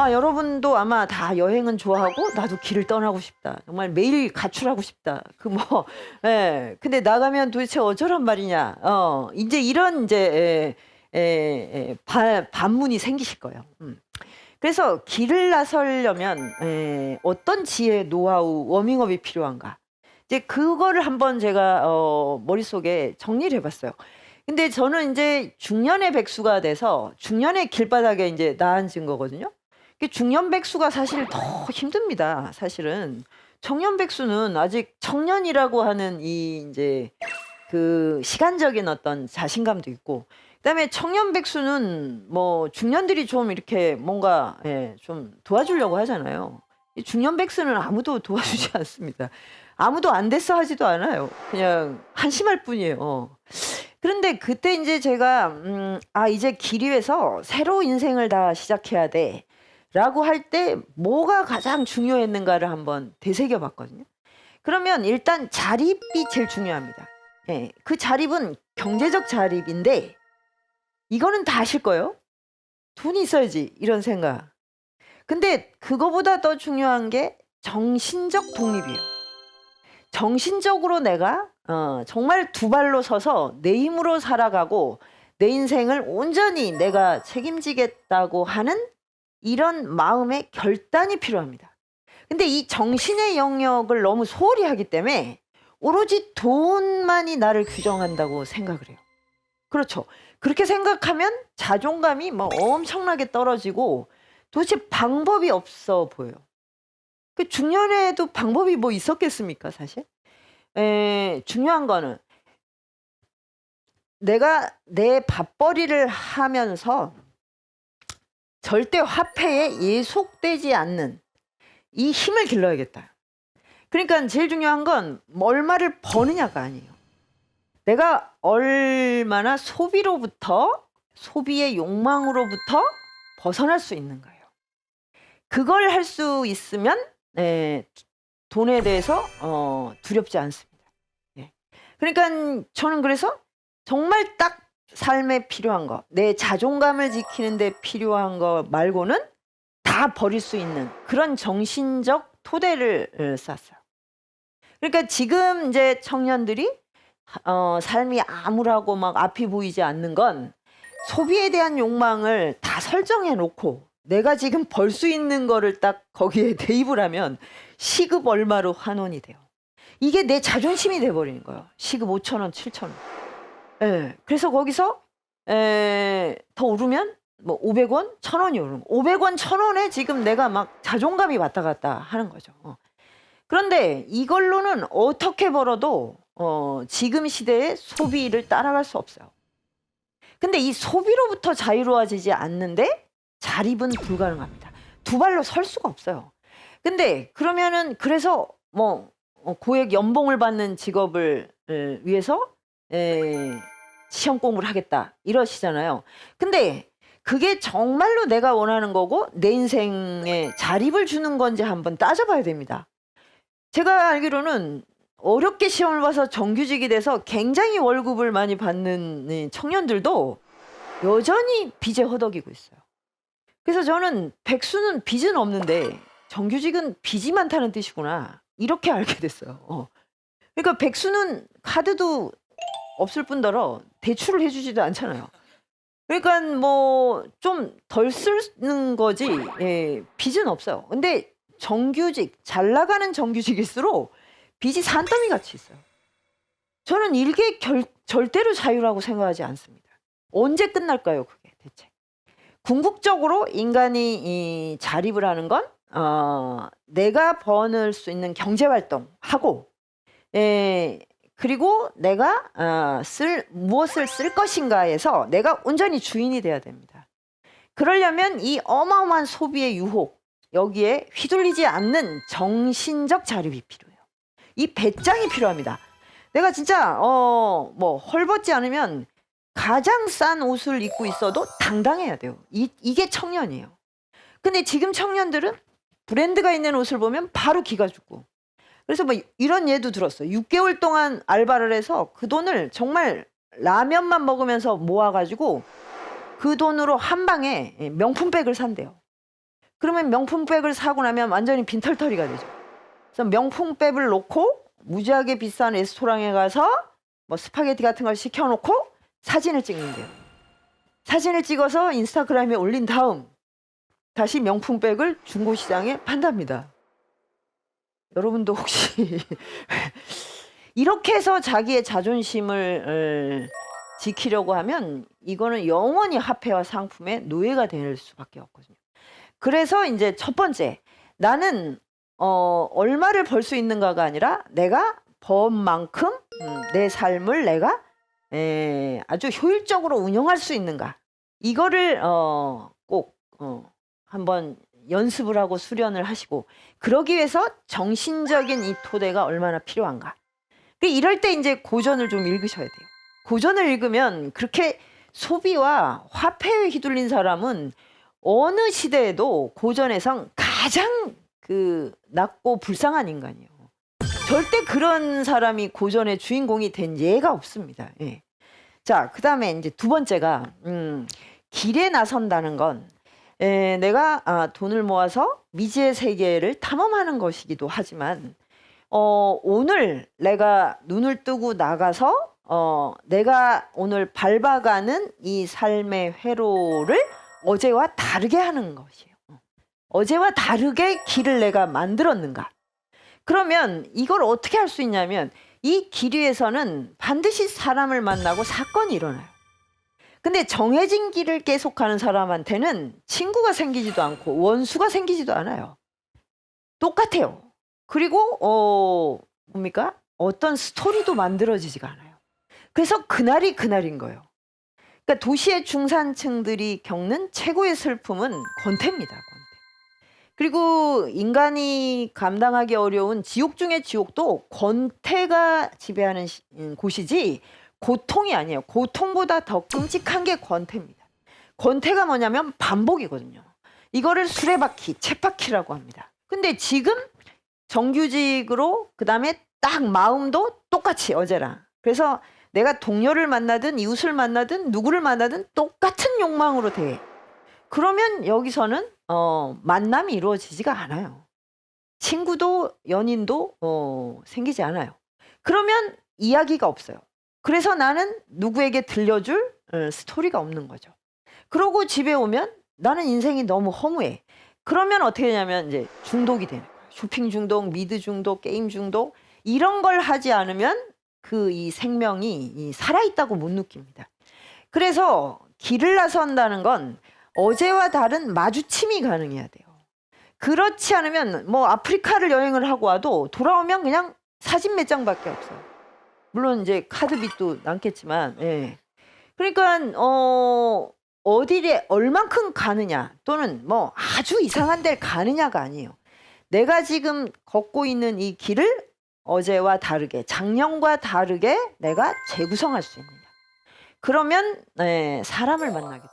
여러분도 아마 다 여행은 좋아하고 나도 길을 떠나고 싶다. 정말 매일 가출하고 싶다. 예. 근데 나가면 도대체 어쩌란 말이냐. 이제 이런 이제 반문이 생기실 거예요. 그래서 길을 나서려면 어떤 지혜, 노하우, 워밍업이 필요한가. 이제 그거를 한번 제가 머릿속에 정리를 해봤어요. 근데 저는 이제 중년의 백수가 돼서 중년의 길바닥에 이제 나앉은 거거든요. 중년 백수가 사실 더 힘듭니다. 사실은 청년 백수는 아직 청년이라고 하는 이 이제 그 시간적인 어떤 자신감도 있고, 그다음에 청년 백수는 뭐 중년들이 좀 이렇게 뭔가 좀 도와주려고 하잖아요. 이 중년 백수는 아무도 도와주지 않습니다. 아무도 안 됐어 하지도 않아요. 그냥 한심할 뿐이에요. 그런데 그때 이제 제가 이제 길 위에서 새로 인생을 다 시작해야 돼 라고 할 때 뭐가 가장 중요했는가를 한번 되새겨 봤거든요. 그러면 일단 자립이 제일 중요합니다. 그 자립은 경제적 자립인데 이거는 다 아실 거예요. 돈이 있어야지 이런 생각. 근데 그거보다 더 중요한 게 정신적 독립이에요. 정신적으로 내가 정말 두 발로 서서 내 힘으로 살아가고 내 인생을 온전히 내가 책임지겠다고 하는 이런 마음의 결단이 필요합니다. 근데 이 정신의 영역을 너무 소홀히 하기 때문에 오로지 돈만이 나를 규정한다고 생각을 해요. 그렇죠. 그렇게 생각하면 자존감이 뭐 엄청나게 떨어지고 도대체 방법이 없어 보여요. 그 중년에도 방법이 뭐 있었겠습니까, 사실? 중요한 거는 내가 내 밥벌이를 하면서 절대 화폐에 예속되지 않는 이 힘을 길러야겠다. 그러니까 제일 중요한 건 얼마를 버느냐가 아니에요. 내가 얼마나 소비의 욕망으로부터 벗어날 수 있는 거예요. 그걸 할 수 있으면 돈에 대해서 두렵지 않습니다. 그러니까 저는 그래서 정말 딱 삶에 필요한 거, 내 자존감을 지키는 데 필요한 거 말고는 다 버릴 수 있는 그런 정신적 토대를 쌓았어요. 그러니까 지금 이제 청년들이 삶이 암울하고 막 앞이 보이지 않는 건 소비에 대한 욕망을 다 설정해 놓고 내가 지금 벌 수 있는 거를 딱 거기에 대입을 하면 시급 얼마로 환원이 돼요. 이게 내 자존심이 돼버리는 거예요. 시급 5,000원, 7,000원. 그래서 거기서 더 오르면 뭐 500원, 1,000원이 오르는 거. 500원, 1,000원에 지금 내가 막 자존감이 왔다 갔다 하는 거죠. 그런데 이걸로는 어떻게 벌어도 지금 시대의 소비를 따라갈 수 없어요. 근데 이 소비로부터 자유로워지지 않는데 자립은 불가능합니다. 두 발로 설 수가 없어요. 근데 그러면은 그래서 뭐 고액 연봉을 받는 직업을 위해서 시험 공부를 하겠다 이러시잖아요. 근데 그게 정말로 내가 원하는 거고 내 인생에 자립을 주는 건지 한번 따져봐야 됩니다. 제가 알기로는 어렵게 시험을 봐서 정규직이 돼서 굉장히 월급을 많이 받는 청년들도 여전히 빚에 허덕이고 있어요. 그래서 저는 백수는 빚은 없는데 정규직은 빚이 많다는 뜻이구나 이렇게 알게 됐어요. 그러니까 백수는 카드도 없을 뿐더러 대출을 해주지도 않잖아요. 그러니까 뭐 좀 덜 쓰는 거지 빚은 없어요. 근데 정규직, 잘 나가는 정규직일수록 빚이 산더미 같이 있어요. 저는 일개 절대로 자유라고 생각하지 않습니다. 언제 끝날까요, 그게 대체? 궁극적으로 인간이 이 자립을 하는 건 내가 버는 수 있는 경제활동하고 그리고 내가 무엇을 쓸 것인가에서 내가 온전히 주인이 돼야 됩니다. 그러려면 이 어마어마한 소비의 유혹, 여기에 휘둘리지 않는 정신적 자립이 필요해요. 이 배짱이 필요합니다. 내가 진짜 뭐 헐벗지 않으면 가장 싼 옷을 입고 있어도 당당해야 돼요. 이게 청년이에요. 근데 지금 청년들은 브랜드가 있는 옷을 보면 바로 기가 죽고. 그래서 뭐 이런 예도 들었어요. 6개월 동안 알바를 해서 그 돈을 정말 라면만 먹으면서 모아가지고 그 돈으로 한 방에 명품백을 산대요. 그러면 명품백을 사고 나면 완전히 빈털터리가 되죠. 그래서 명품백을 놓고 무지하게 비싼 레스토랑에 가서 뭐 스파게티 같은 걸 시켜놓고 사진을 찍는데요. 사진을 찍어서 인스타그램에 올린 다음 다시 명품백을 중고시장에 판답니다. 여러분도 혹시 이렇게 해서 자기의 자존심을 지키려고 하면 이거는 영원히 화폐와 상품의 노예가 될 수밖에 없거든요. 그래서 이제 첫 번째, 나는 얼마를 벌 수 있는가가 아니라 내가 번 만큼 내 삶을 내가 아주 효율적으로 운영할 수 있는가, 이거를 꼭 한번 연습을 하고 수련을 하시고, 그러기 위해서 정신적인 이 토대가 얼마나 필요한가. 이럴 때 이제 고전을 좀 읽으셔야 돼요. 고전을 읽으면 그렇게 소비와 화폐에 휘둘린 사람은 어느 시대에도 고전에선 가장 낮고 불쌍한 인간이에요. 절대 그런 사람이 고전의 주인공이 된 예가 없습니다. 예. 자, 그 다음에 이제 두 번째가 길에 나선다는 건 내가 돈을 모아서 미지의 세계를 탐험하는 것이기도 하지만 오늘 내가 눈을 뜨고 나가서 내가 오늘 밟아가는 이 삶의 회로를 어제와 다르게 하는 것이에요. 어제와 다르게 길을 내가 만들었는가. 그러면 이걸 어떻게 할 수 있냐면 이 길 위에서는 반드시 사람을 만나고 사건이 일어나요. 근데 정해진 길을 계속 가는 사람한테는 친구가 생기지도 않고 원수가 생기지도 않아요. 똑같아요. 그리고 뭡니까? 어떤 스토리도 만들어지지가 않아요. 그래서 그날이 그날인 거예요. 그러니까 도시의 중산층들이 겪는 최고의 슬픔은 권태입니다. 권태. 그리고 인간이 감당하기 어려운 지옥 중의 지옥도 권태가 지배하는 곳이지 고통이 아니에요. 고통보다 더 끔찍한 게 권태입니다. 권태가 뭐냐면 반복이거든요. 이거를 수레바퀴, 쳇바퀴라고 합니다. 근데 지금 정규직으로 그다음에 딱 마음도 똑같이 어제랑. 그래서 내가 동료를 만나든 이웃을 만나든 누구를 만나든 똑같은 욕망으로 대해. 그러면 여기서는 만남이 이루어지지가 않아요. 친구도 연인도 생기지 않아요. 그러면 이야기가 없어요. 그래서 나는 누구에게 들려줄 스토리가 없는 거죠. 그러고 집에 오면 나는 인생이 너무 허무해. 그러면 어떻게 되냐면 이제 중독이 되는 거예요. 쇼핑 중독, 미드 중독, 게임 중독, 이런 걸 하지 않으면 이 생명이 살아있다고 못 느낍니다. 그래서 길을 나선다는 건 어제와 다른 마주침이 가능해야 돼요. 그렇지 않으면 뭐 아프리카를 여행을 하고 와도 돌아오면 그냥 사진 몇 장밖에 없어요. 물론 이제 카드빚도 남겠지만, 예. 그러니까 어디에 얼만큼 가느냐 또는 뭐 아주 이상한 데를 가느냐가 아니에요. 내가 지금 걷고 있는 이 길을 어제와 다르게, 작년과 다르게 내가 재구성할 수 있느냐. 그러면 사람을 만나게 돼요.